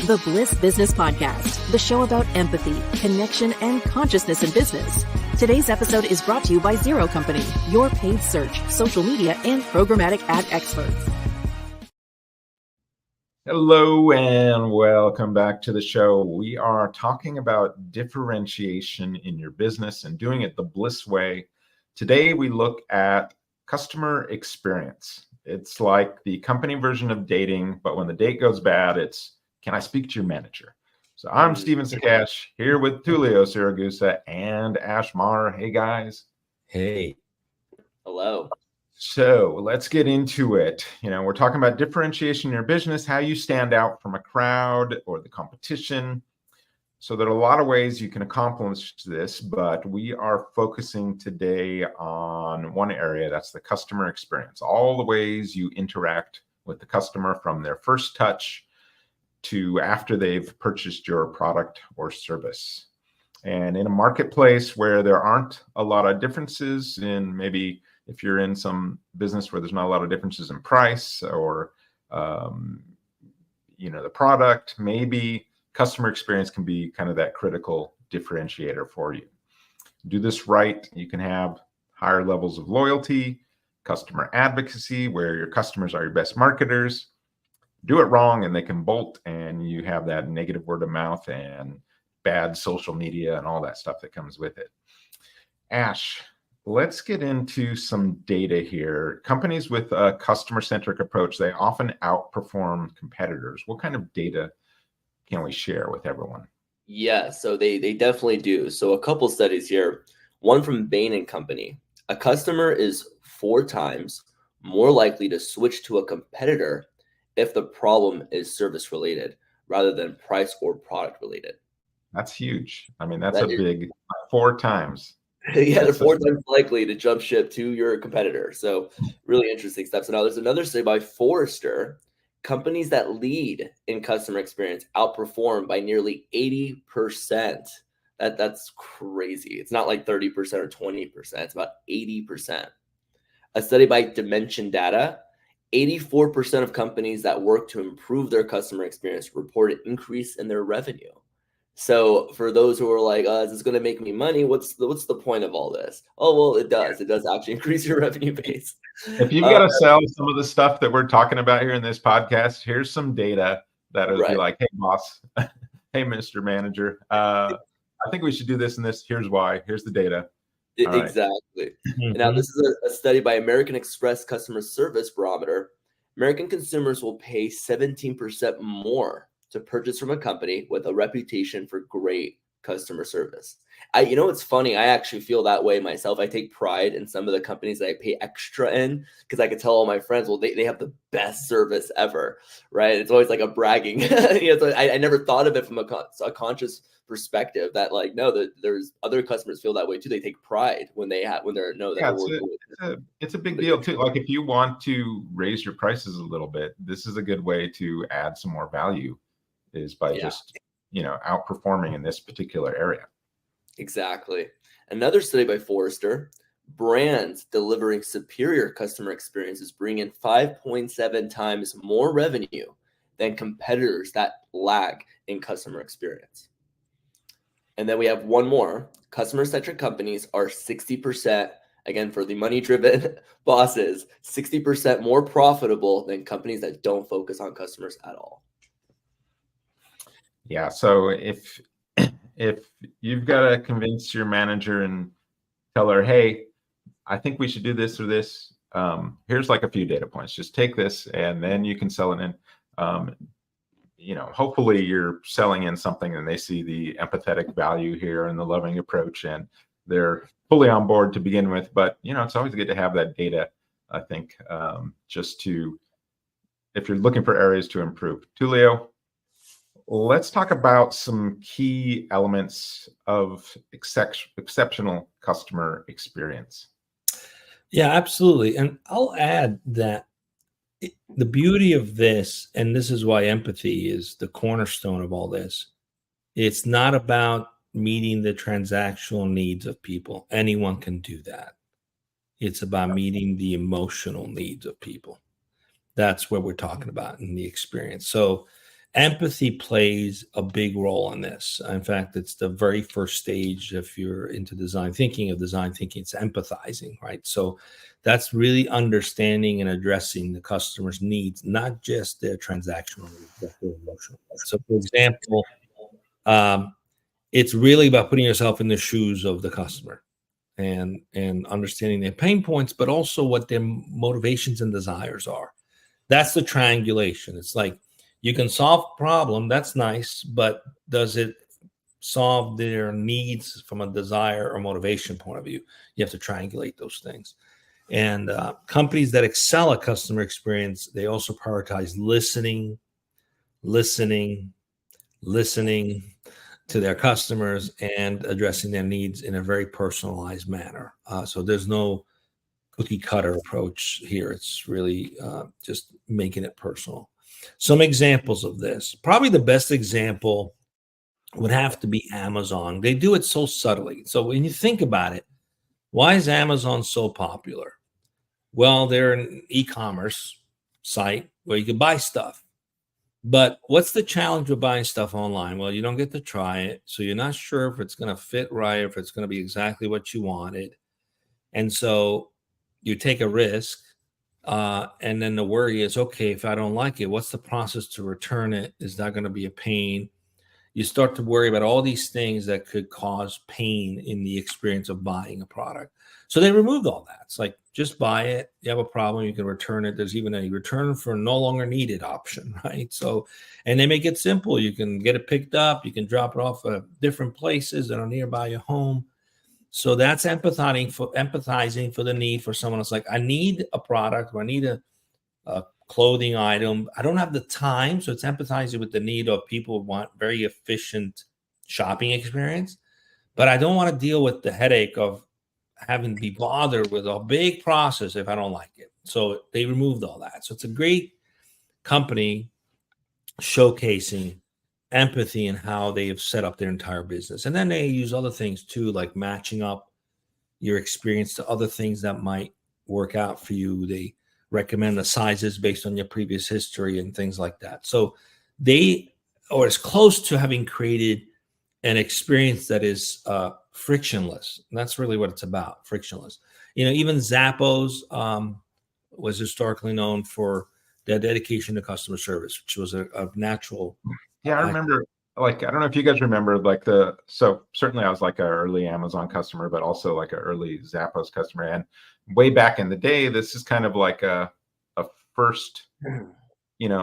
The Bliss Business Podcast, the show about empathy, connection, and consciousness in business. Today's episode is brought to you by Zero Company, your paid search, social media, and programmatic ad experts. Hello and welcome back to the show. We are talking about differentiation in your business and doing it the Bliss way. Today, we look at customer experience. It's like the company version of dating, but when the date goes bad, it's, can I speak to your manager? So I'm Stephen Sakach here with Tullio Siragusa and Ash Maher. Hey, guys. Hey. Hello. So let's get into it. We're talking about differentiation in your business, how you stand out from a crowd or the competition. So there are a lot of ways you can accomplish this, but we are focusing today on one area, that's the customer experience. All the ways you interact with the customer from their first touch to after they've purchased your product or service. And in a marketplace where there aren't a lot of differences in, maybe if you're in some business where there's not a lot of differences in price or, the product, maybe customer experience can be kind of that critical differentiator for you. Do this right, you can have higher levels of loyalty, customer advocacy, where your customers are your best marketers. Do it wrong and they can bolt, and you have that negative word of mouth and bad social media and all that stuff that comes with it. Ash, let's get into some data here. Companies with a customer-centric approach, they often outperform competitors. What kind of data can we share with everyone? Yeah, so they definitely do. So a couple studies here. One from Bain & Company. A customer is 4 times more likely to switch to a competitor if the problem is service related rather than price or product related. That's huge. I mean, that's a big 4 times. Yeah, they're 4 times likely to jump ship to your competitor. So really interesting stuff. So now there's another study by Forrester. Companies that lead in customer experience outperform by nearly 80%. That's crazy. It's not like 30% or 20%. It's about 80%. A study by Dimension Data, 84% of companies that work to improve their customer experience report an increase in their revenue. So for those who are like, is this going to make me money? What's the point of all this? Oh, well, it does. It does actually increase your revenue base. If you've got to sell some of the stuff that we're talking about here in this podcast, here's some data that would be like, hey, boss, hey, Mr. Manager, I think we should do this and this. Here's why. Here's the data. Exactly. Right. Now, this is a study by American Express Customer Service Barometer. American consumers will pay 17% more to purchase from a company with a reputation for great customer service. It's funny. I actually feel that way myself. I take pride in some of the companies that I pay extra in because I could tell all my friends, well, they have the best service ever, right? It's always like a bragging. So I never thought of it from a conscious perspective that there's other customers feel that way too. They take pride when they're it's a big deal too. Like if you want to raise your prices a little bit, this is a good way to add some more value, is by just outperforming in this particular area. Exactly. Another study by Forrester, brands delivering superior customer experiences bring in 5.7 times more revenue than competitors that lag in customer experience. And then we have one more. Customer-centric companies are 60%, again, for the money-driven bosses, 60% more profitable than companies that don't focus on customers at all. Yeah. So if you've got to convince your manager and tell her, hey, I think we should do this or this, here's like a few data points. Just take this and then you can sell it in. Hopefully you're selling in something and they see the empathetic value here and the loving approach and they're fully on board to begin with. But, it's always good to have that data, I think, if you're looking for areas to improve. Tullio, let's talk about some key elements of exceptional customer experience. Yeah, absolutely. And I'll add that the beauty of this, and this is why empathy is the cornerstone of all this, it's not about meeting the transactional needs of people. Anyone can do that. It's about meeting the emotional needs of people. That's what we're talking about in the experience. So Empathy plays a big role in this. In fact, it's the very first stage. If you're into design thinking, it's empathizing, right? So that's really understanding and addressing the customer's needs, not just their transactional needs, but their emotional needs. So, for example, it's really about putting yourself in the shoes of the customer and understanding their pain points, but also what their motivations and desires are. That's the triangulation. It's like, you can solve a problem, that's nice, but does it solve their needs from a desire or motivation point of view? You have to triangulate those things. And companies that excel at customer experience, they also prioritize listening to their customers and addressing their needs in a very personalized manner. So there's no cookie cutter approach here. It's really just making it personal. Some examples of this. Probably the best example would have to be Amazon. They do it so subtly. So when you think about it, why is Amazon so popular? Well, they're an e-commerce site where you can buy stuff. But what's the challenge with buying stuff online? Well, you don't get to try it. So you're not sure if it's going to fit right, if it's going to be exactly what you wanted. And so you take a risk. And then the worry is, okay, if I don't like it, what's the process to return it? Is that going to be a pain? You start to worry about all these things that could cause pain in the experience of buying a product. So they removed all that. It's like, just buy it. You have a problem, you can return it. There's even a return for no longer needed option, right? So, and they make it simple. You can get it picked up. You can drop it off at different places that are nearby your home. So that's empathizing for the need for someone else. Like, I need a product, or I need a clothing item. I don't have the time. So it's empathizing with the need of people who want very efficient shopping experience, but I don't want to deal with the headache of having to be bothered with a big process if I don't like it. So they removed all that. So it's a great company showcasing empathy and how they have set up their entire business. And then they use other things too, like matching up your experience to other things that might work out for you. They recommend the sizes based on your previous history and things like that. So they are as close to having created an experience that is frictionless. And that's really what it's about, frictionless. You know, even Zappos was historically known for their dedication to customer service, which was a natural. Yeah, I remember, like, I don't know if you guys remember, like, so certainly I was like an early Amazon customer, but also like an early Zappos customer. And way back in the day, this is kind of like a first,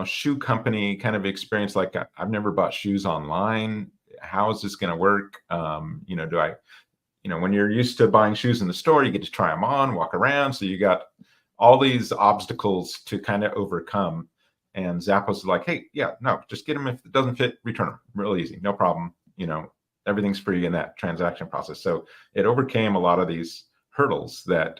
shoe company kind of experience. Like, I've never bought shoes online. How is this going to work? When you're used to buying shoes in the store, you get to try them on, walk around. So you got all these obstacles to kind of overcome. And Zappos is like, hey, yeah, no, just get them. If it doesn't fit, return them. Real easy, no problem. Everything's free in that transaction process. So it overcame a lot of these hurdles that,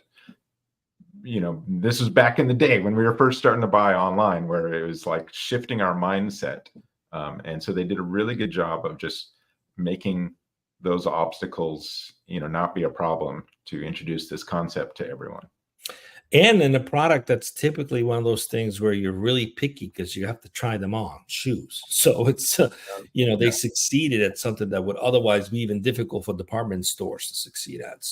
this was back in the day when we were first starting to buy online, where it was like shifting our mindset. And so they did a really good job of just making those obstacles, not be a problem to introduce this concept to everyone. And in a product that's typically one of those things where you're really picky because you have to try them on, shoes. So it's, they succeeded at something that would otherwise be even difficult for department stores to succeed at.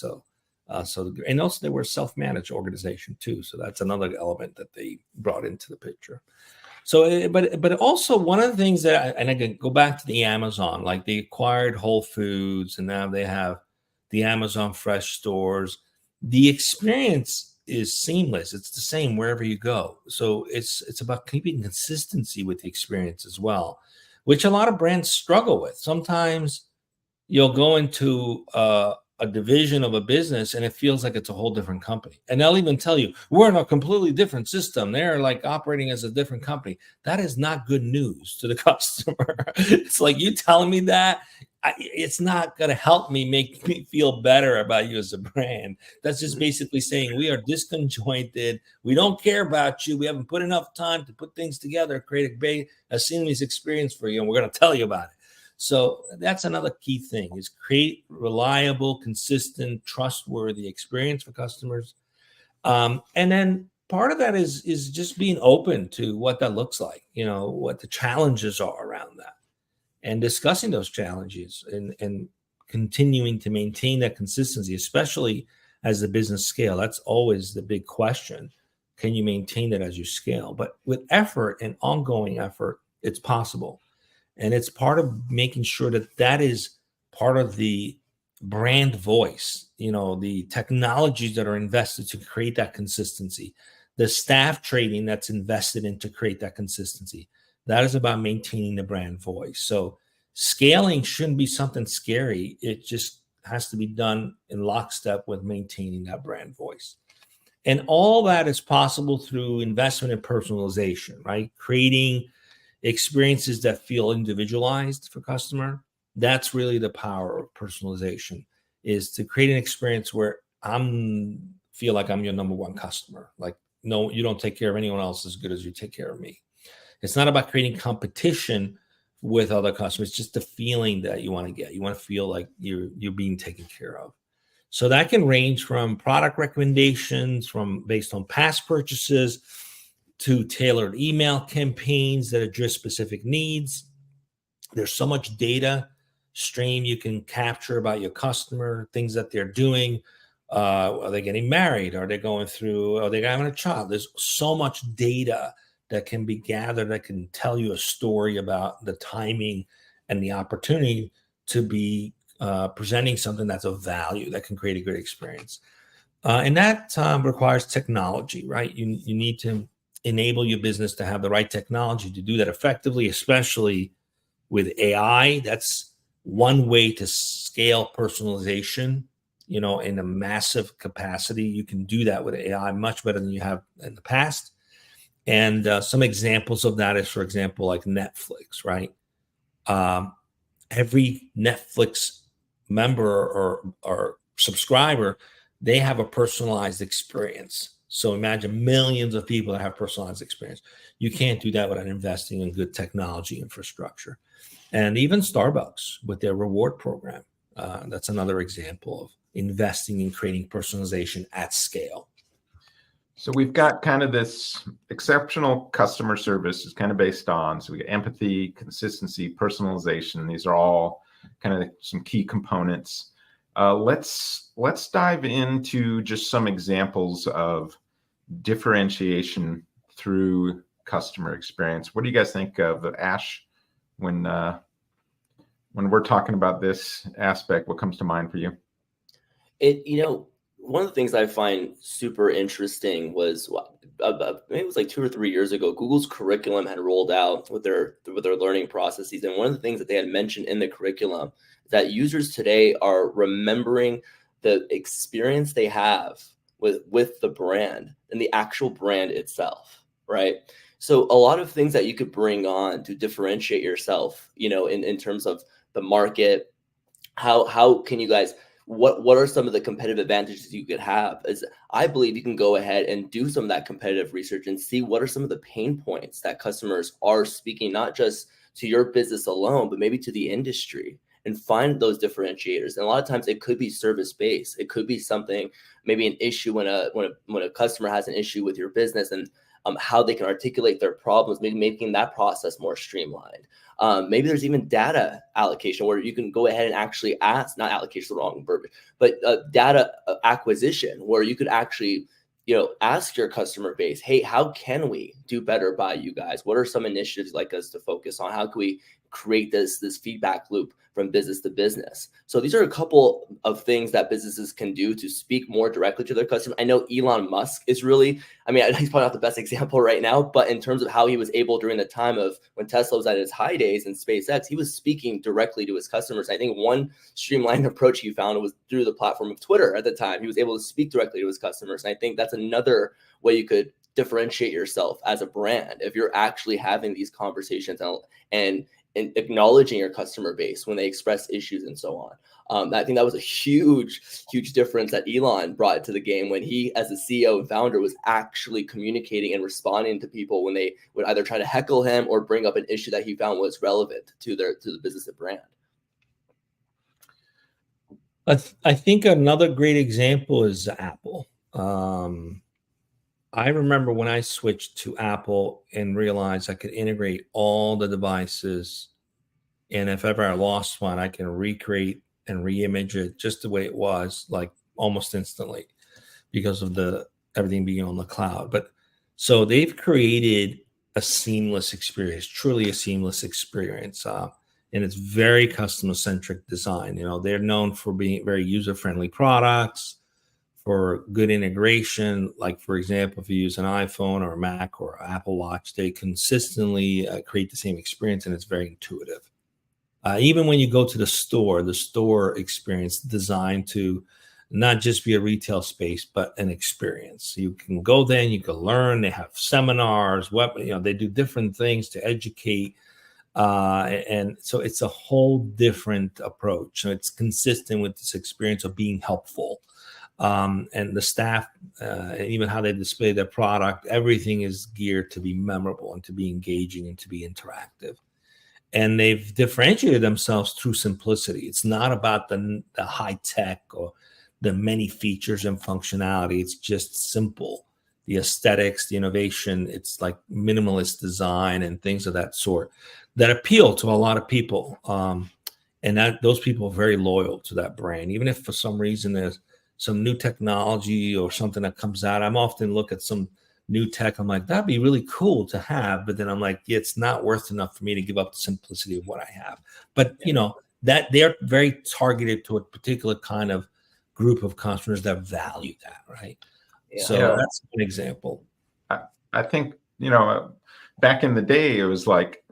And also they were a self-managed organization too. So that's another element that they brought into the picture. So, but also one of the things that, and I can go back to the Amazon, like they acquired Whole Foods and now they have the Amazon Fresh stores. The experience is seamless. It's the same wherever you go. So it's about keeping consistency with the experience as well, which a lot of brands struggle with. Sometimes you'll go into a division of a business and it feels like it's a whole different company. And they'll even tell you, we're in a completely different system. They're like operating as a different company. That is not good news to the customer. It's like, you telling me that, it's not going to help me make me feel better about you as a brand. That's just basically saying we are disconjointed. We don't care about you. We haven't put enough time to put things together, create a seamless experience for you. And we're going to tell you about it. So that's another key thing, is create reliable, consistent, trustworthy experience for customers. And then part of that is just being open to what that looks like, what the challenges are around that, and discussing those challenges and continuing to maintain that consistency, especially as the business scale. That's always the big question. Can you maintain that as you scale? But with effort and ongoing effort, it's possible. And it's part of making sure that is part of the brand voice, the technologies that are invested to create that consistency, the staff training that's invested in to create that consistency. That is about maintaining the brand voice. So scaling shouldn't be something scary. It just has to be done in lockstep with maintaining that brand voice. And all that is possible through investment in personalization, right? Creating experiences that feel individualized for customer. That's really the power of personalization, is to create an experience where feel like I'm your number one customer. Like, no, you don't take care of anyone else as good as you take care of me. It's not about creating competition with other customers. It's just the feeling that you want to get. You want to feel like you're being taken care of. So that can range from product recommendations based on past purchases to tailored email campaigns that address specific needs. There's so much data stream you can capture about your customer, things that they're doing. Are they getting married? Are they having a child? There's so much data that can be gathered that can tell you a story about the timing and the opportunity to be presenting something that's of value that can create a good experience. And that requires technology, right? You need to enable your business to have the right technology to do that effectively, especially with AI. That's one way to scale personalization, in a massive capacity. You can do that with AI much better than you have in the past. And some examples of that is, for example, like Netflix, right? Every Netflix member or subscriber, they have a personalized experience. So imagine millions of people that have personalized experience. You can't do that without investing in good technology infrastructure. And even Starbucks with their reward program, that's another example of investing in creating personalization at scale. So we've got kind of this exceptional customer service is kind of based on, so we got empathy, consistency, personalization. These are all kind of some key components. Let's dive into just some examples of differentiation through customer experience. What do you guys think of, Ash, when we're talking about this aspect? What comes to mind for you? One of the things I find super interesting was maybe it was like 2 or 3 years ago, Google's curriculum had rolled out with their learning processes. And one of the things that they had mentioned in the curriculum is that users today are remembering the experience they have with the brand and the actual brand itself, right? So a lot of things that you could bring on to differentiate yourself, in terms of the market, how can you guys, what are some of the competitive advantages you could have? Is I believe you can go ahead and do some of that competitive research and see what are some of the pain points that customers are speaking, not just to your business alone, but maybe to the industry, and find those differentiators. And a lot of times it could be service-based. It could be something, maybe an issue when a customer has an issue with your business, and how they can articulate their problems, maybe making that process more streamlined. Maybe there's even data allocation where you can go ahead and actually ask, not allocation, the wrong verbiage, but data acquisition, where you could actually, ask your customer base, hey, how can we do better by you guys? What are some initiatives you'd like us to focus on? How can we create this feedback loop from business to business? So these are a couple of things that businesses can do to speak more directly to their customer. I know Elon Musk is really, he's probably not the best example right now, but in terms of how he was able during the time of when Tesla was at its high days and SpaceX, he was speaking directly to his customers. I think one streamlined approach he found was through the platform of Twitter at the time. He was able to speak directly to his customers. And I think that's another way you could differentiate yourself as a brand, if you're actually having these conversations and acknowledging your customer base when they express issues and so on. I think that was a huge difference that Elon brought to the game when he, as the CEO and founder, was actually communicating and responding to people when they would either try to heckle him or bring up an issue that he found was relevant to the business and brand. I think another great example is Apple. I remember when I switched to Apple and realized I could integrate all the devices. And if ever I lost one, I can recreate and reimage it just the way it was, like almost instantly, because of everything being on the cloud. But so they've created a seamless experience, truly a seamless experience. And it's very customer-centric design. They're known for being very user-friendly products, for good integration. Like, for example, if you use an iPhone or a Mac or Apple Watch, they consistently create the same experience, and it's very intuitive. Even when you go to the store experience designed to not just be a retail space, but an experience. You can go there and you can learn. They have seminars, they do different things to educate. And so it's a whole different approach. So it's consistent with this experience of being helpful. And the staff, and even how they display their product, everything is geared to be memorable and to be engaging and to be interactive. And they've differentiated themselves through simplicity. It's not about the high tech or the many features and functionality. It's just simple. The aesthetics, the innovation, it's like minimalist design and things of that sort that appeal to a lot of people. And those people are very loyal to that brand. Even if for some reason there's some new technology or something that comes out, I'm often look at some new tech. I'm like, that'd be really cool to have. But then I'm like, yeah, it's not worth enough for me to give up the simplicity of what I have. But, that they're very targeted to a particular kind of group of customers that value that, right? Yeah. So that's an example. I think, back in the day, it was like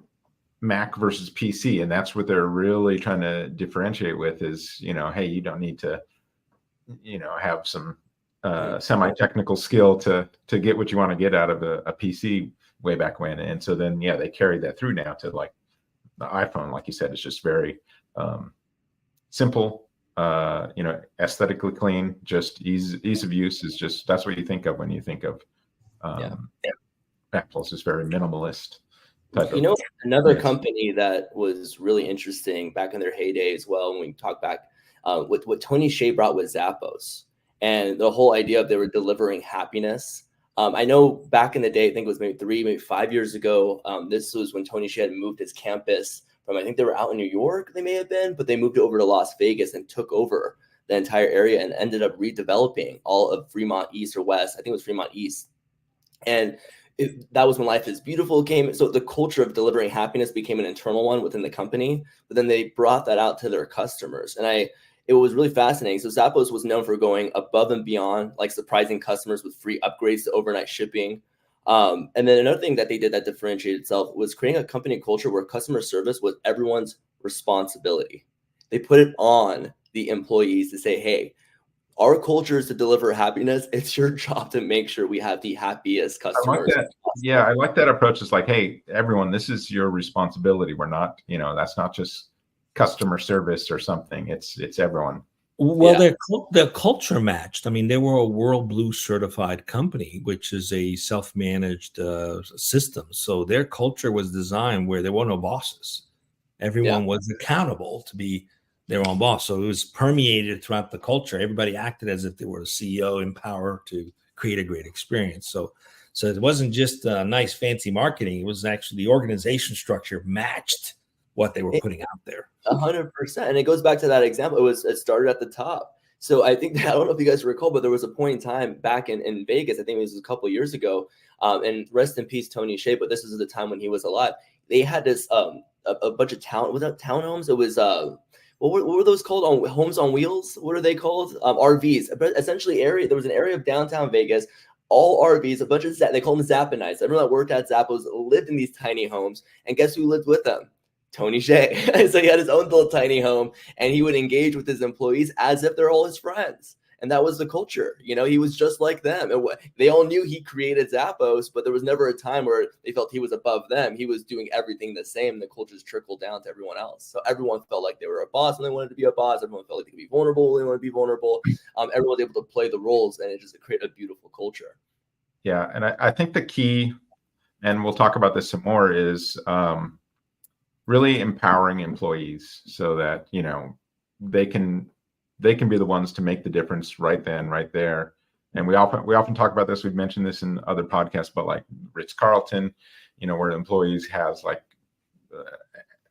Mac versus PC, and that's what they're really trying to differentiate with is, hey, you don't need to, have some semi-technical skill to get what you want to get out of a PC way back when. And so then, they carried that through now to like the iPhone, like you said, it's just very simple, aesthetically clean, just ease of use is just, that's what you think of when you think of Apple's just very minimalist type of. Another company that was really interesting back in their heyday as well, when we talk back with what Tony Hsieh brought with Zappos. And the whole idea of they were delivering happiness. I know back in the day, I think it was maybe 5 years ago. This was when Tony Hsieh had moved his campus from, I think they were out in New York, they may have been, but they moved it over to Las Vegas and took over the entire area and ended up redeveloping all of Fremont East or West. I think it was Fremont East. And that was when Life is Beautiful came. So the culture of delivering happiness became an internal one within the company, but then they brought that out to their customers. And it was really fascinating. So Zappos was known for going above and beyond, like surprising customers with free upgrades to overnight shipping. And then another thing that they did that differentiated itself was creating a company culture where customer service was everyone's responsibility. They put it on the employees to say, hey, our culture is to deliver happiness. It's your job to make sure we have the happiest customers. I like that. Yeah, I like that approach. It's like, hey, everyone, this is your responsibility. We're not, that's not just customer service or something. It's everyone. Well, their culture matched. I mean, they were a World Blue certified company, which is a self-managed system. So their culture was designed where there were no bosses. Everyone was accountable to be their own boss. So it was permeated throughout the culture. Everybody acted as if they were the CEO in power to create a great experience. So it wasn't just nice, fancy marketing. It was actually the organization structure matched what they were putting out there. 100%. And it goes back to that example. It started at the top. So I think that, I don't know if you guys recall, but there was a point in time back in Vegas, I think it was a couple of years ago, and rest in peace, Tony Hsieh, but this was the time when he was alive. They had this, a bunch of townhomes. It was, what were those called? Homes on wheels? What are they called? RVs. But essentially, there was an area of downtown Vegas, all RVs, a bunch of, they call them Zapponites. Everyone that worked at Zappos lived in these tiny homes. And guess who lived with them? Tony Hsieh. So he had his own little tiny home, and he would engage with his employees as if they're all his friends. And that was the culture. He was just like them. And they all knew he created Zappos, but there was never a time where they felt he was above them. He was doing everything the same. The cultures trickled down to everyone else. So everyone felt like they were a boss when they wanted to be a boss. Everyone felt like they could be vulnerable when they wanted to be vulnerable. Everyone was able to play the roles, and it just created a beautiful culture. Yeah. And I think the key, and we'll talk about this some more, is really empowering employees so that, they can be the ones to make the difference right then, right there. And we often talk about this. We've mentioned this in other podcasts, but like Ritz-Carlton, where employees has like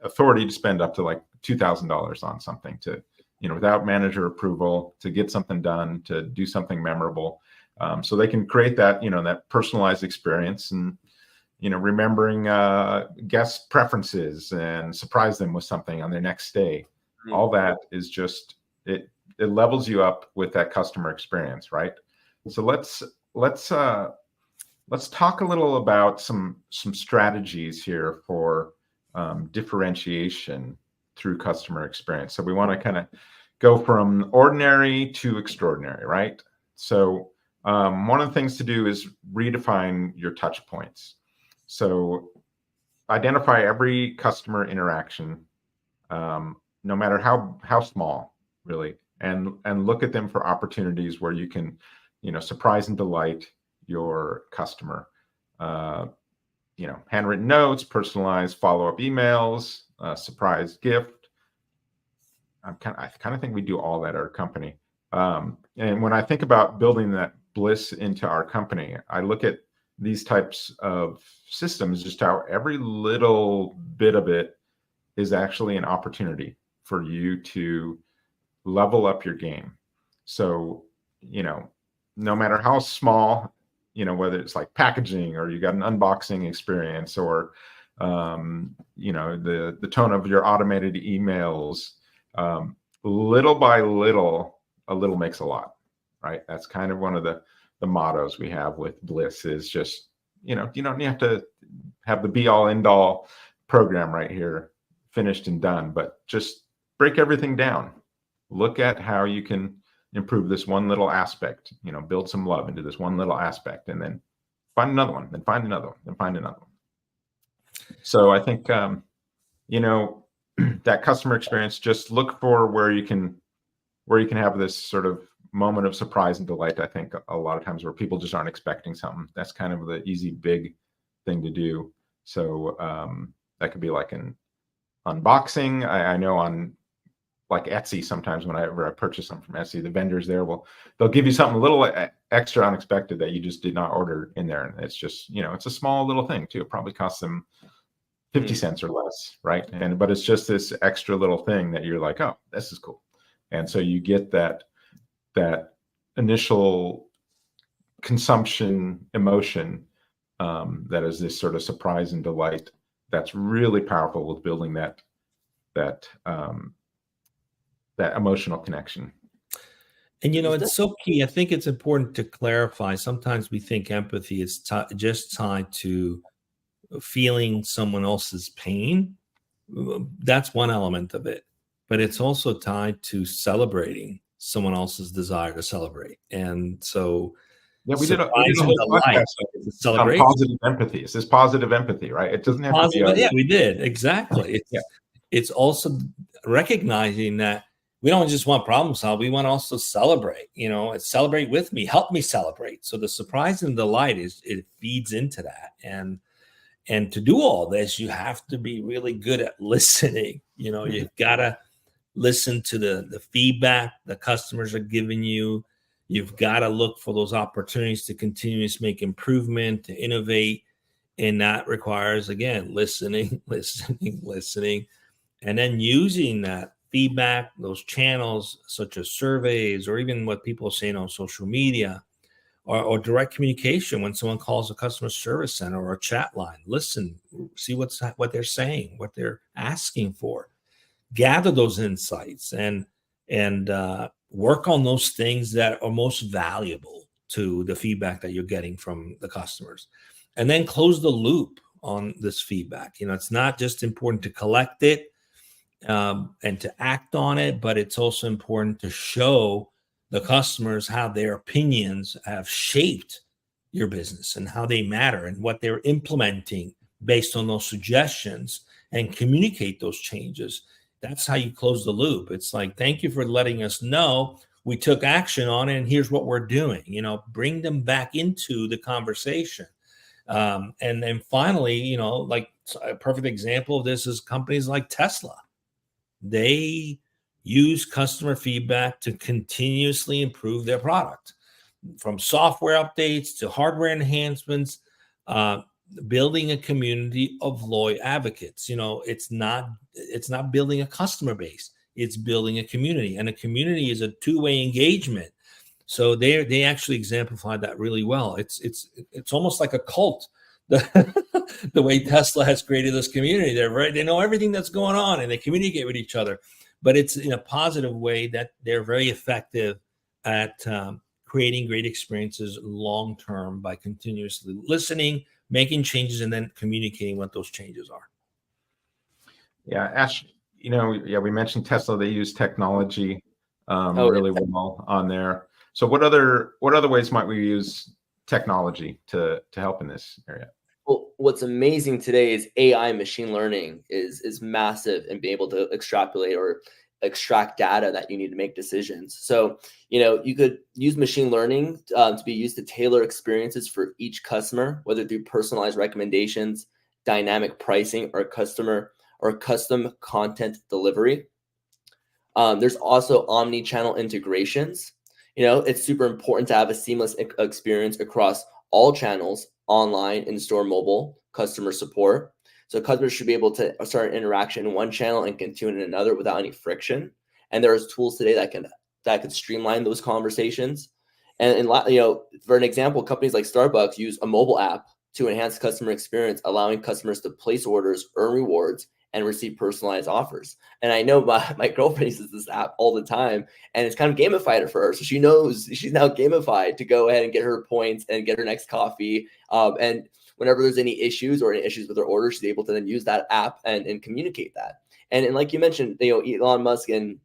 authority to spend up to like $2,000 on something to, without manager approval, to get something done, to do something memorable. So they can create that, that personalized experience, and, remembering guest preferences and surprise them with something on their next stay. Mm-hmm. All that is just, it levels you up with that customer experience, right? So let's talk a little about some strategies here for differentiation through customer experience. So we want to kind of go from ordinary to extraordinary, right? So one of the things to do is redefine your touch points. So identify every customer interaction, no matter how small, really, and look at them for opportunities where you can, surprise and delight your customer. Handwritten notes, personalized follow-up emails, surprise gift. I kind of think we do all that at our company. And when I think about building that Bliss into our company, I look at these types of systems, just how every little bit of it is actually an opportunity for you to level up your game. So, no matter how small, whether it's like packaging, or you got an unboxing experience, or, the tone of your automated emails, little by little, a little makes a lot, right? That's kind of one of the mottos we have with Bliss, is just, you don't have to have the be all end all program right here, finished and done, but just break everything down. Look at how you can improve this one little aspect, build some love into this one little aspect, and then find another one, then find another one, then find another one. So I think, that customer experience, just look for where you can have this sort of moment of surprise and delight. I think a lot of times where people just aren't expecting something, that's kind of the easy, big thing to do. So that could be like an unboxing. I know on like Etsy, sometimes whenever I purchase something from Etsy, the vendors there they'll give you something a little extra unexpected that you just did not order in there. And it's just, it's a small little thing too. It probably costs them 50 cents or less, right? But it's just this extra little thing that you're like, oh, this is cool. And so you get that initial consumption emotion that is this sort of surprise and delight. That's really powerful with building that emotional connection. And it's so key. I think it's important to clarify. Sometimes we think empathy is just tied to feeling someone else's pain. That's one element of it, but it's also tied to celebrating someone else's desire to celebrate. And so we did a whole podcast on positive empathy. It's this positive empathy, right? It doesn't have to be. Yeah, we did. Exactly. It's also recognizing that we don't just want problem solve. We want to also celebrate, celebrate with me, help me celebrate. So the surprise and delight it feeds into that. And to do all this, you have to be really good at listening. You've got to listen to the feedback the customers are giving you. You've got to look for those opportunities to continuously make improvement, to innovate. And that requires, again, listening, and then using that feedback, those channels such as surveys, or even what people are saying on social media, or direct communication when someone calls a customer service center or a chat line. Listen, see what they're saying, what they're asking for. Gather those insights and work on those things that are most valuable to the feedback that you're getting from the customers. And then close the loop on this feedback. It's not just important to collect it and to act on it, but it's also important to show the customers how their opinions have shaped your business and how they matter and what they're implementing based on those suggestions, and communicate those changes. That's how you close the loop. It's like, thank you for letting us know we took action on it, and here's what we're doing. Bring them back into the conversation. And then finally, like a perfect example of this is companies like Tesla. They use customer feedback to continuously improve their product. from software updates to hardware enhancements, building a community of loyal advocates. It's not building a customer base. It's building a community, and a community is a two-way engagement. So they actually exemplified that really well. It's almost like a cult. The way Tesla has created this community, they know everything that's going on and they communicate with each other, but it's in a positive way that they're very effective at creating great experiences long term by continuously listening, making changes, and then communicating what those changes are. Yeah, Ash, we mentioned Tesla. They use technology really well on there. So what other ways might we use technology to help in this area? Well, what's amazing today is AI machine learning is massive and being able to extrapolate or extract data that you need to make decisions. So, you could use machine learning to be used to tailor experiences for each customer, whether through personalized recommendations, dynamic pricing, or custom content delivery. There's also omni-channel integrations. It's super important to have a seamless experience across all channels: online, in-store, mobile, customer support. So customers should be able to start an interaction in one channel and continue in another without any friction. And there's tools today that can streamline those conversations. And for an example, companies like Starbucks use a mobile app to enhance customer experience, allowing customers to place orders, earn rewards, and receive personalized offers. And I know my girlfriend uses this app all the time, and it's kind of gamified for her. So she knows she's now gamified to go ahead and get her points and get her next coffee. And whenever there's any issues with her order, she's able to then use that app and communicate that. And like you mentioned, Elon Musk and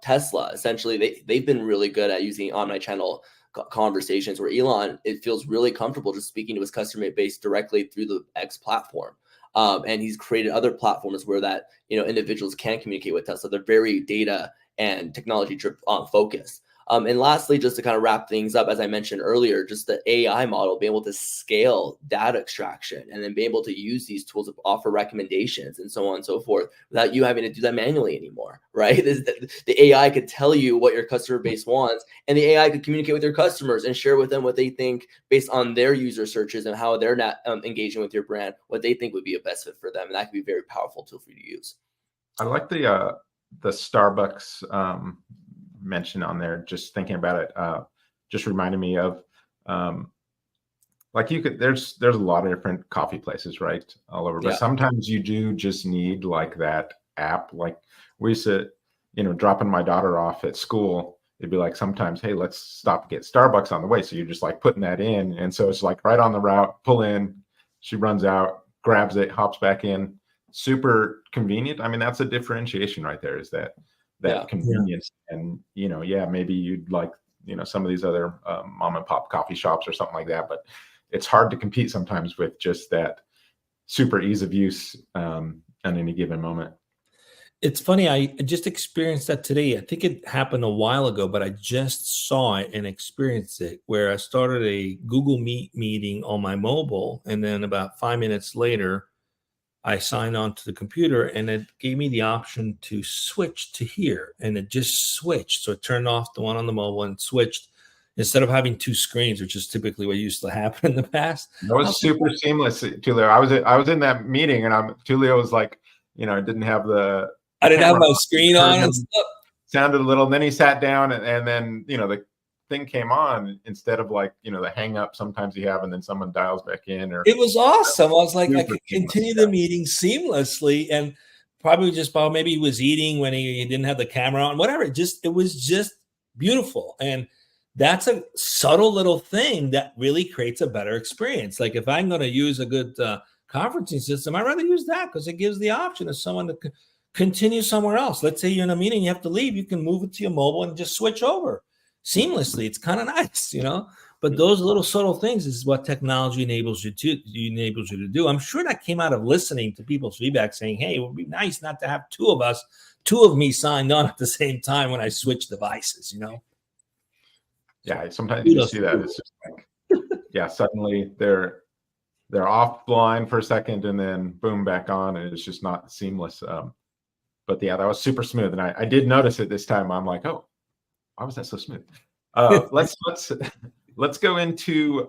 Tesla, essentially, they've been really good at using omni-channel conversations, where Elon, it feels really comfortable just speaking to his customer base directly through the X platform. And he's created other platforms where that, individuals can communicate with Tesla. They're very data and technology focused. And lastly, just to kind of wrap things up, as I mentioned earlier, just the AI model, being able to scale data extraction and then be able to use these tools to offer recommendations and so on and so forth without you having to do that manually anymore, right? The AI could tell you what your customer base wants, and the AI could communicate with your customers and share with them what they think based on their user searches and how they're not engaging with your brand, what they think would be a best fit for them. And that could be a very powerful tool for you to use. I like the Starbucks mention on there. Just thinking about it, just reminded me of there's a lot of different coffee places right all over, but sometimes you do just need like that app. Like we used to, dropping my daughter off at school, it'd be like sometimes, hey, let's stop and get Starbucks on the way. So you're just like putting that in, and so it's like right on the route, pull in, she runs out, grabs it, hops back in. Super convenient. I mean, that's a differentiation right there, is that convenience. And maybe you'd like some of these other mom and pop coffee shops or something like that, but it's hard to compete sometimes with just that super ease of use at any given moment. It's funny, I just experienced that today. I think it happened a while ago, but I just saw it and experienced it, where I started a Google Meet meeting on my mobile, and then about 5 minutes later I signed on to the computer, and it gave me the option to switch to here, and it just switched. So it turned off the one on the mobile and switched, instead of having two screens, which is typically what used to happen in the past. That was super seamless, Tullio. I was in that meeting, and Tullio was like, I didn't have my screen on and stuff. Sounded a little, and then he sat down, and then the thing came on instead of the hang up sometimes you have, and then someone dials back in. Or it was awesome. I was like, I could continue the meeting seamlessly, and probably maybe he was eating when he didn't have the camera on, whatever. It was just beautiful. And that's a subtle little thing that really creates a better experience. Like if I'm going to use a good conferencing system, I'd rather use that because it gives the option of someone to continue somewhere else. Let's say you're in a meeting, you have to leave, you can move it to your mobile and just switch over seamlessly. It's kind of nice, but those little subtle things is what technology enables you to do. I'm sure that came out of listening to people's feedback saying, hey, it would be nice not to have two of me signed on at the same time when I switch devices, Yeah, sometimes you see that. It's just like, suddenly they're offline for a second and then boom, back on, and it's just not seamless. But that was super smooth. And I did notice it this time. I'm like, oh, why was that so smooth? Let's go into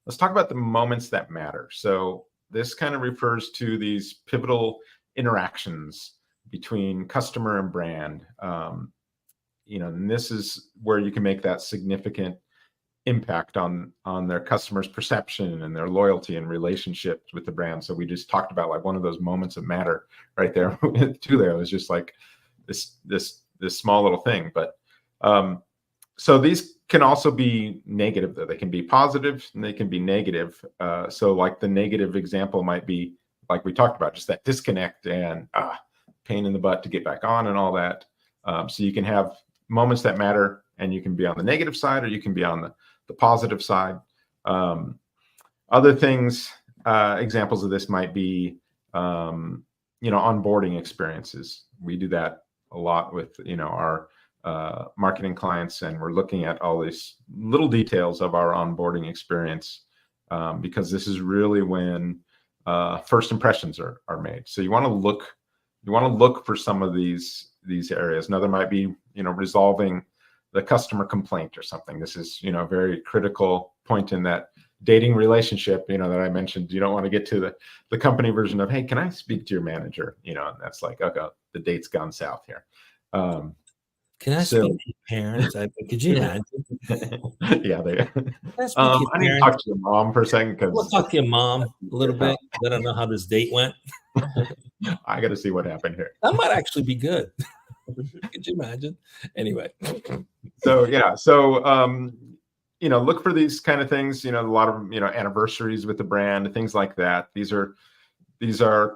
let's talk about the moments that matter. So this kind of refers to these pivotal interactions between customer and brand. And this is where you can make that significant impact on their customers' perception and their loyalty and relationships with the brand. So we just talked about like one of those moments of matter right there with Tullio. It was just like this small little thing. But so these can also be negative, though. They can be positive and they can be negative. So like the negative example might be like we talked about, just that disconnect and pain in the butt to get back on and all that. So you can have moments that matter, and you can be on the negative side or you can be on the positive side. Other things, examples of this might be, onboarding experiences. We do that a lot with, our marketing clients, and we're looking at all these little details of our onboarding experience because this is really when first impressions are made. So you want to look for some of these areas. Another might be, resolving the customer complaint or something. This is, a very critical point in that dating relationship, that I mentioned. You don't want to get to the company version of, hey, can I speak to your manager? And that's like, okay, the date's gone south here. Can I speak to your parents? Could you imagine? Yeah, I need to talk to your mom for a second. We'll talk to your mom a little bit. Let her know how this date went. I got to see what happened here. That might actually be good. Could you imagine? Anyway. So look for these kind of things. A lot of anniversaries with the brand, things like that. These are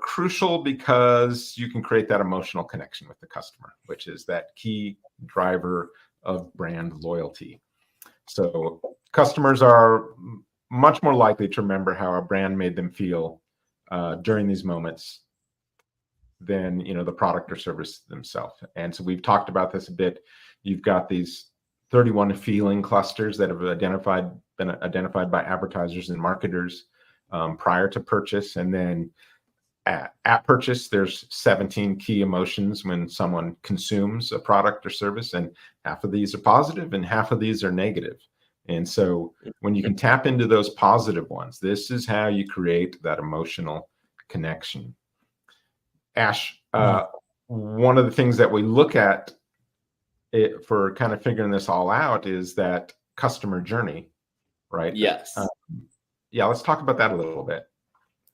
crucial because you can create that emotional connection with the customer, which is that key driver of brand loyalty. So customers are much more likely to remember how a brand made them feel during these moments than the product or service themselves. And so we've talked about this a bit. You've got these 31 feeling clusters that have been identified by advertisers and marketers prior to purchase, and then at purchase, there's 17 key emotions when someone consumes a product or service, and half of these are positive and half of these are negative. And so when you can tap into those positive ones, this is how you create that emotional connection. Ash, one of the things that we look at for kind of figuring this all out is that customer journey, right? Yes. Let's talk about that a little bit.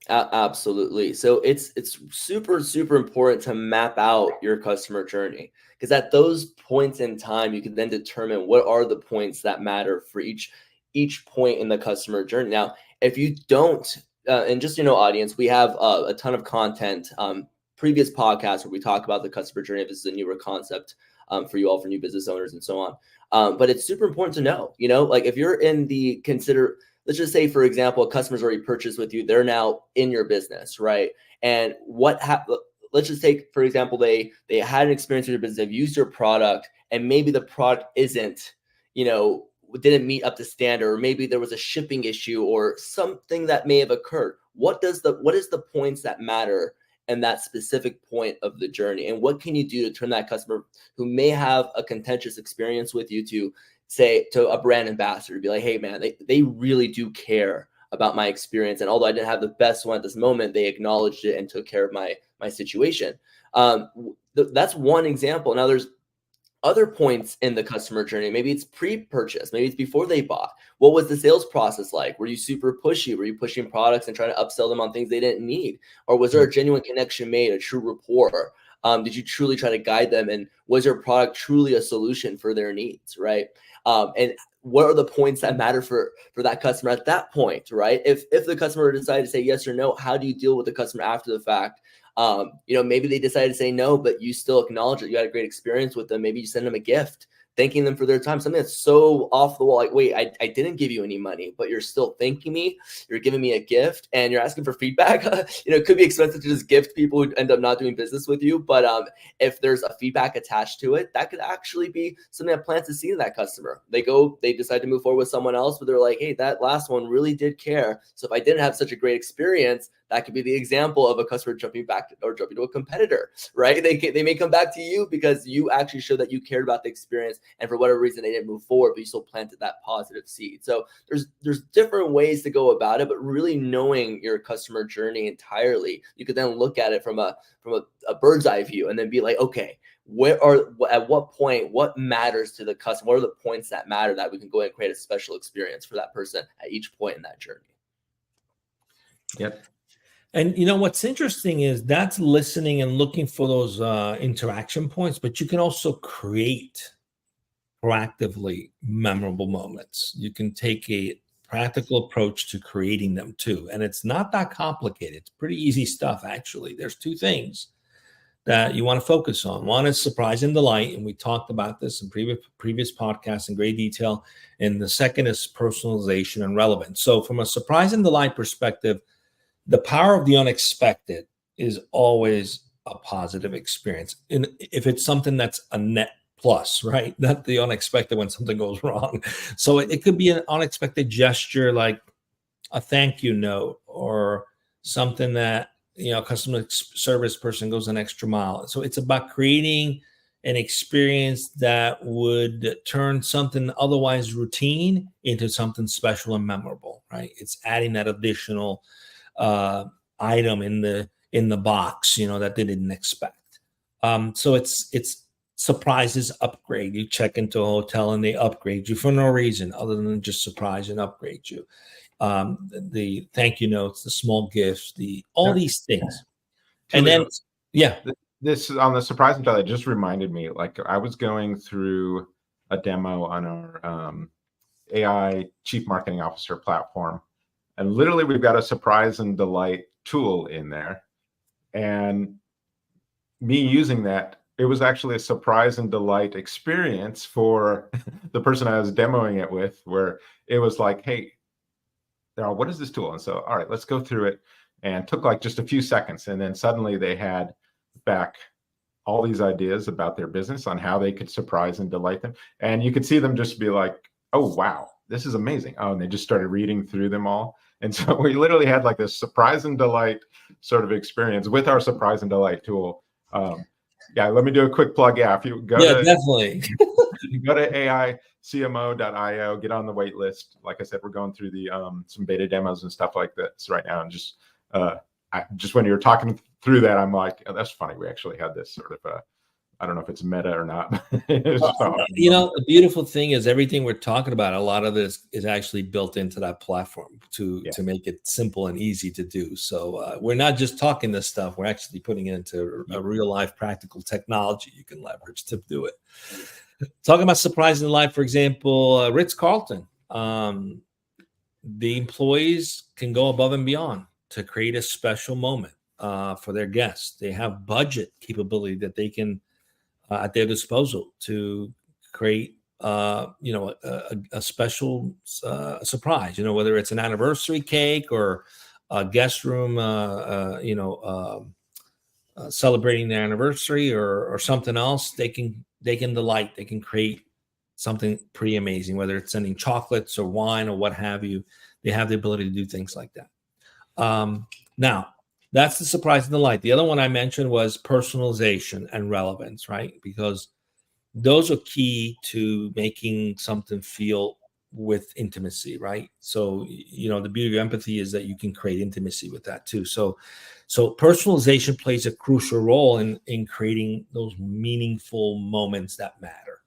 Absolutely. So it's super, super important to map out your customer journey, because at those points in time, you can then determine what are the points that matter for each point in the customer journey. Now, if you don't, and just, audience, we have a ton of content, previous podcasts where we talk about the customer journey. If this is a newer concept for you all, for new business owners and so on. But it's super important to know, like if you're in let's just say, for example, a customer's already purchased with you. They're now in your business, right? And let's just take, for example, they had an experience with your business. They've used your product, and maybe the product didn't meet up to standard, or maybe there was a shipping issue or something that may have occurred. What is the points that matter in that specific point of the journey? And what can you do to turn that customer who may have a contentious experience with you to say to a brand ambassador, be like, hey man, they really do care about my experience. And although I didn't have the best one at this moment, they acknowledged it and took care of my situation. That's one example. Now there's other points in the customer journey. Maybe it's pre-purchase, maybe it's before they bought. What was the sales process like? Were you super pushy? Were you pushing products and trying to upsell them on things they didn't need? Or was there a genuine connection made, a true rapport? Did you truly try to guide them? And was your product truly a solution for their needs, right? And what are the points that matter for that customer at that point, right? If the customer decided to say yes or no, how do you deal with the customer after the fact? Maybe they decided to say no, but you still acknowledge that you had a great experience with them. Maybe you send them a gift, thanking them for their time. Something that's so off the wall, like, wait, I didn't give you any money, but you're still thanking me. You're giving me a gift and you're asking for feedback. It could be expensive to just gift people who end up not doing business with you. But if there's a feedback attached to it, that could actually be something that plants a seed in that customer. They decide to move forward with someone else, but they're like, hey, that last one really did care. So if I didn't have such a great experience, That could be the example of a customer jumping to a competitor, right? They may come back to you because you actually showed that you cared about the experience, and for whatever reason they didn't move forward, but you still planted that positive seed. So there's different ways to go about it, but really knowing your customer journey entirely, you could then look at it from a bird's eye view and then be like, okay, at what point, what matters to the customer? What are the points that matter that we can go ahead and create a special experience for that person at each point in that journey? Yep. And what's interesting is that's listening and looking for those interaction points, but you can also create proactively memorable moments. You can take a practical approach to creating them too. And it's not that complicated. It's pretty easy stuff, actually. There's two things that you want to focus on. One is surprise and delight, and we talked about this in previous podcasts in great detail. And the second is personalization and relevance. So from a surprise and delight perspective, the power of the unexpected is always a positive experience. And if it's something that's a net plus, right? Not the unexpected when something goes wrong. So it could be an unexpected gesture like a thank you note or something that, customer service person goes an extra mile. So it's about creating an experience that would turn something otherwise routine into something special and memorable, right? It's adding that additional item in the box, that they didn't expect. So it's surprises, upgrade. You check into a hotel and they upgrade you for no reason other than just surprise and upgrade you. The thank you notes, the small gifts, all these things. And then, this on the surprise and delight just reminded me, like I was going through a demo on our AI Chief Marketing Officer platform, and literally we've got a surprise and delight tool in there. And me using that, it was actually a surprise and delight experience for the person I was demoing it with, where it was like, hey, what is this tool? And so, all right, let's go through it. And took like just a few seconds. And then suddenly they had back all these ideas about their business on how they could surprise and delight them. And you could see them just be like, oh, wow, this is amazing. Oh, and they just started reading through them all. And so we literally had like this surprise and delight sort of experience with our surprise and delight tool. Let me do a quick plug. Yeah, if you go definitely. You go to AICMO.io, get on the wait list. Like I said, we're going through the some beta demos and stuff like this right now. And just when you were talking through that, I'm like, oh, that's funny. We actually had this sort of I don't know if it's meta or not. The beautiful thing is everything we're talking about, a lot of this is actually built into that platform to make it simple and easy to do. So we're not just talking this stuff. We're actually putting it into a real life practical technology you can leverage to do it. Talking about surprise in life, for example, Ritz-Carlton, the employees can go above and beyond to create a special moment for their guests. They have budget capability that they can at their disposal to create a special surprise, whether it's an anniversary cake or a guest room celebrating their anniversary or something else. They can delight, they can create something pretty amazing, whether it's sending chocolates or wine or what have you. They have the ability to do things like that. Now, that's the surprise and delight. The other one I mentioned was personalization and relevance, right? Because those are key to making something feel with intimacy, right? So, the beauty of empathy is that you can create intimacy with that too. So personalization plays a crucial role in creating those meaningful moments that matter.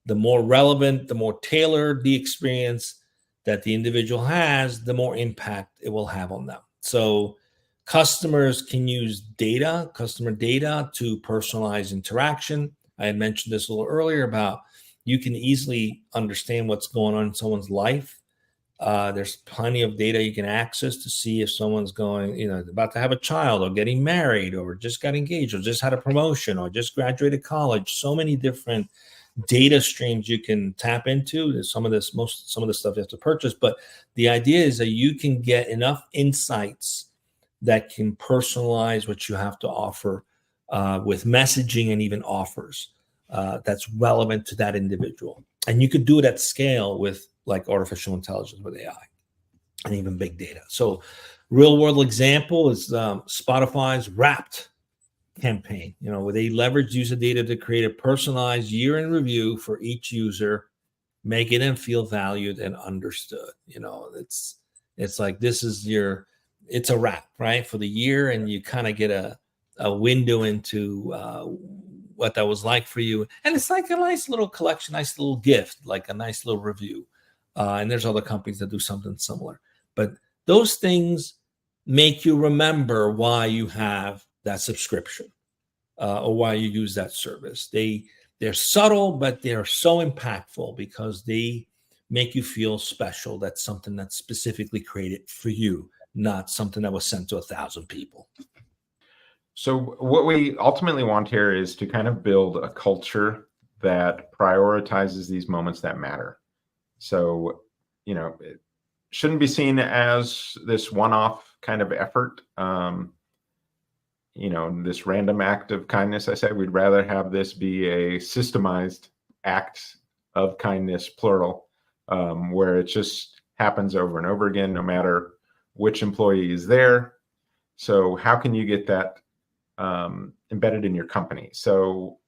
The more relevant, the more tailored the experience that the individual has, the more impact it will have on them. So customers can use customer data to personalize interaction. I had mentioned this a little earlier about you can easily understand what's going on in someone's life. There's plenty of data you can access to see if someone's about to have a child or getting married or just got engaged or just had a promotion or just graduated college. So many different data streams you can tap into. There's some of the stuff you have to purchase, but the idea is that you can get enough insights that can personalize what you have to offer with messaging and even offers that's relevant to that individual. And you could do it at scale with like artificial intelligence with AI and even big data. So Real world example is Spotify's Wrapped campaign, where they leverage user data to create a personalized year in review for each user, making them feel valued and understood. It's like, it's a wrap, right, for the year, and you kind of get a window into what that was like for you. And it's like a nice little collection, nice little gift, like a nice little review. And there's other companies that do something similar. But those things make you remember why you have that subscription or why you use that service. They're subtle, but they're so impactful because they make you feel special. That's something that's specifically created for you, not something that was sent to 1,000 people. So what we ultimately want here is to kind of build a culture that prioritizes these moments that matter. So, it shouldn't be seen as this one-off kind of effort. This random act of kindness. I said we'd rather have this be a systemized act of kindness, plural, where it just happens over and over again, no matter which employee is there. So how can you get that embedded in your company? So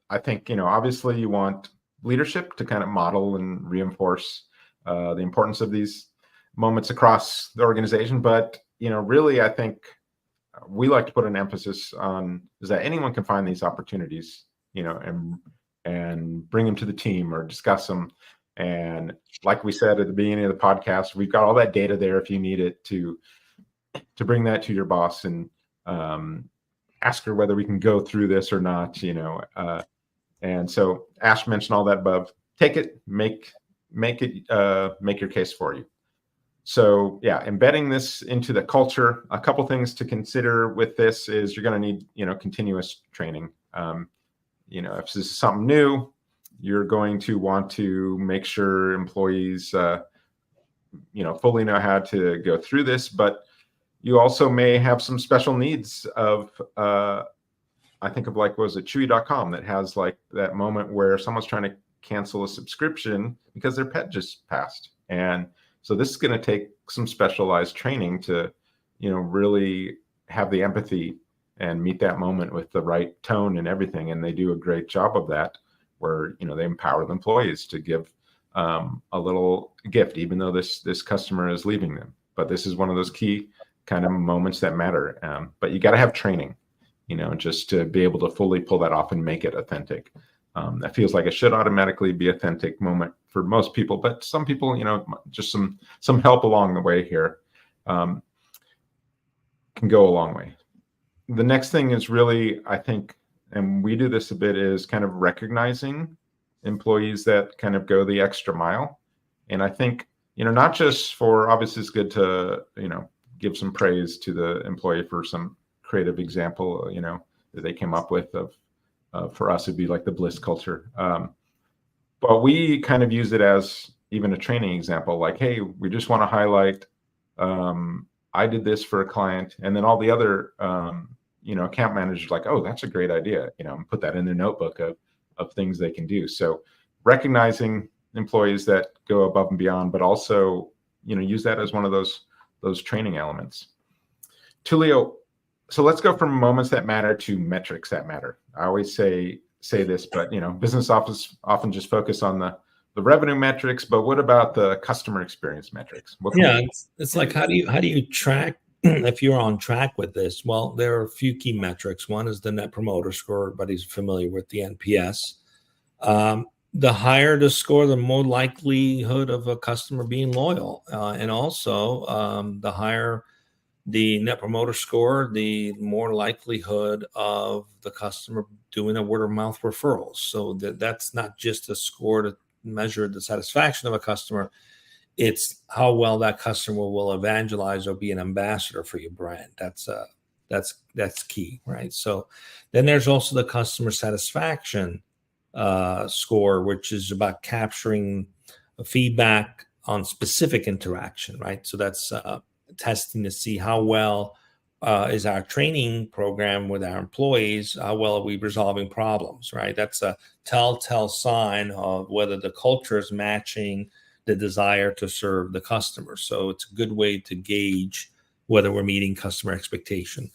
I think, obviously you want leadership to kind of model and reinforce the importance of these moments across the organization. But, really, I think we like to put an emphasis on is that anyone can find these opportunities, and bring them to the team or discuss them. And like we said at the beginning of the podcast, we've got all that data there if you need it to bring that to your boss and ask her whether we can go through this or not, and so Ash mentioned all that above. Take it, make your case for you. So yeah, embedding this into the culture. A couple things to consider with this is you're going to need, continuous training. If this is something new, you're going to want to make sure employees, fully know how to go through this, but you also may have some special needs of, I think of like, was it Chewy.com that has like that moment where someone's trying to cancel a subscription because their pet just passed. And so this is going to take some specialized training to, really have the empathy and meet that moment with the right tone and everything. And they do a great job of that, where, they empower the employees to give a little gift, even though this customer is leaving them. But this is one of those key kind of moments that matter. But you got to have training, just to be able to fully pull that off and make it authentic. That feels like it should automatically be authentic moment for most people, but some people, just some help along the way here can go a long way. The next thing is really, I think, and we do this a bit, is kind of recognizing employees that kind of go the extra mile. And I think, not just for, obviously it's good to, give some praise to the employee for some creative example, that they came up with of, for us, it'd be like the Bliss culture. But we kind of use it as even a training example, like, hey, we just want to highlight, I did this for a client, and then all the other, account managers like, oh, that's a great idea, and put that in their notebook of things they can do. So recognizing employees that go above and beyond, but also, use that as one of those training elements. Tullio, so let's go from moments that matter to metrics that matter. I always say this, but business often just focus on the revenue metrics, but what about the customer experience metrics? It's like, how do you track if you're on track with this? Well, there are a few key metrics. One is the Net Promoter Score. Everybody's familiar with the NPS. The higher the score, the more likelihood of a customer being loyal, and also the higher the Net Promoter Score, the more likelihood of the customer doing a word of mouth referrals. So that's not just a score to measure the satisfaction of a customer. It's how well that customer will evangelize or be an ambassador for your brand. That's key, right? So then there's also the customer satisfaction score, which is about capturing feedback on specific interaction, right? So that's testing to see how well is our training program with our employees, how well are we resolving problems, right? That's a telltale sign of whether the culture is matching the desire to serve the customer. So it's a good way to gauge whether we're meeting customer expectation.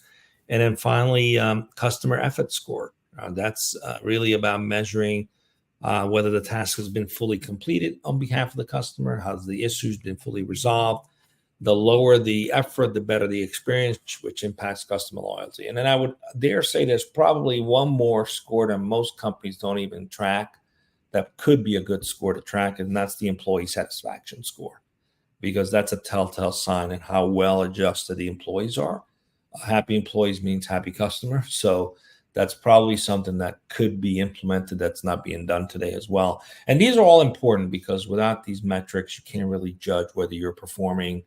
And then finally, customer effort score. That's really about measuring whether the task has been fully completed on behalf of the customer, has the issues been fully resolved. The lower the effort, the better the experience, which impacts customer loyalty. And then I would dare say there's probably one more score that most companies don't even track that could be a good score to track, and that's the employee satisfaction score, because that's a telltale sign in how well adjusted the employees are. Happy employees means happy customer. So that's probably something that could be implemented that's not being done today as well. And these are all important because without these metrics, you can't really judge whether you're performing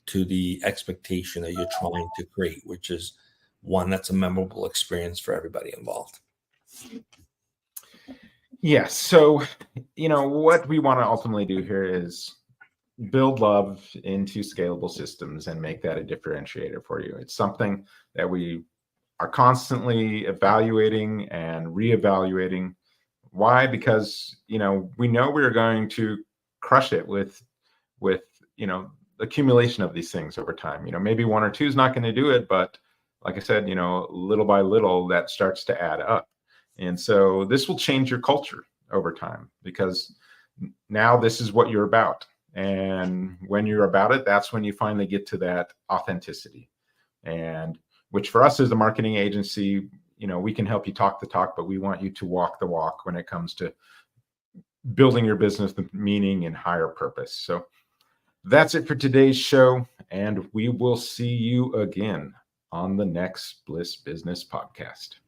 to the expectation that you're trying to create, which is one that's a memorable experience for everybody involved. Yes. So, what we want to ultimately do here is build love into scalable systems and make that a differentiator for you. It's something that we are constantly evaluating and reevaluating. Why? Because, we know we're going to crush it with accumulation of these things over time. Maybe one or two is not going to do it, but like I said, little by little that starts to add up. And so this will change your culture over time, because now this is what you're about. And when you're about it, that's when you finally get to that authenticity. And which for us as a marketing agency, we can help you talk the talk, but we want you to walk the walk when it comes to building your business with meaning and higher purpose. So that's it for today's show, and we will see you again on the next Bliss Business Podcast.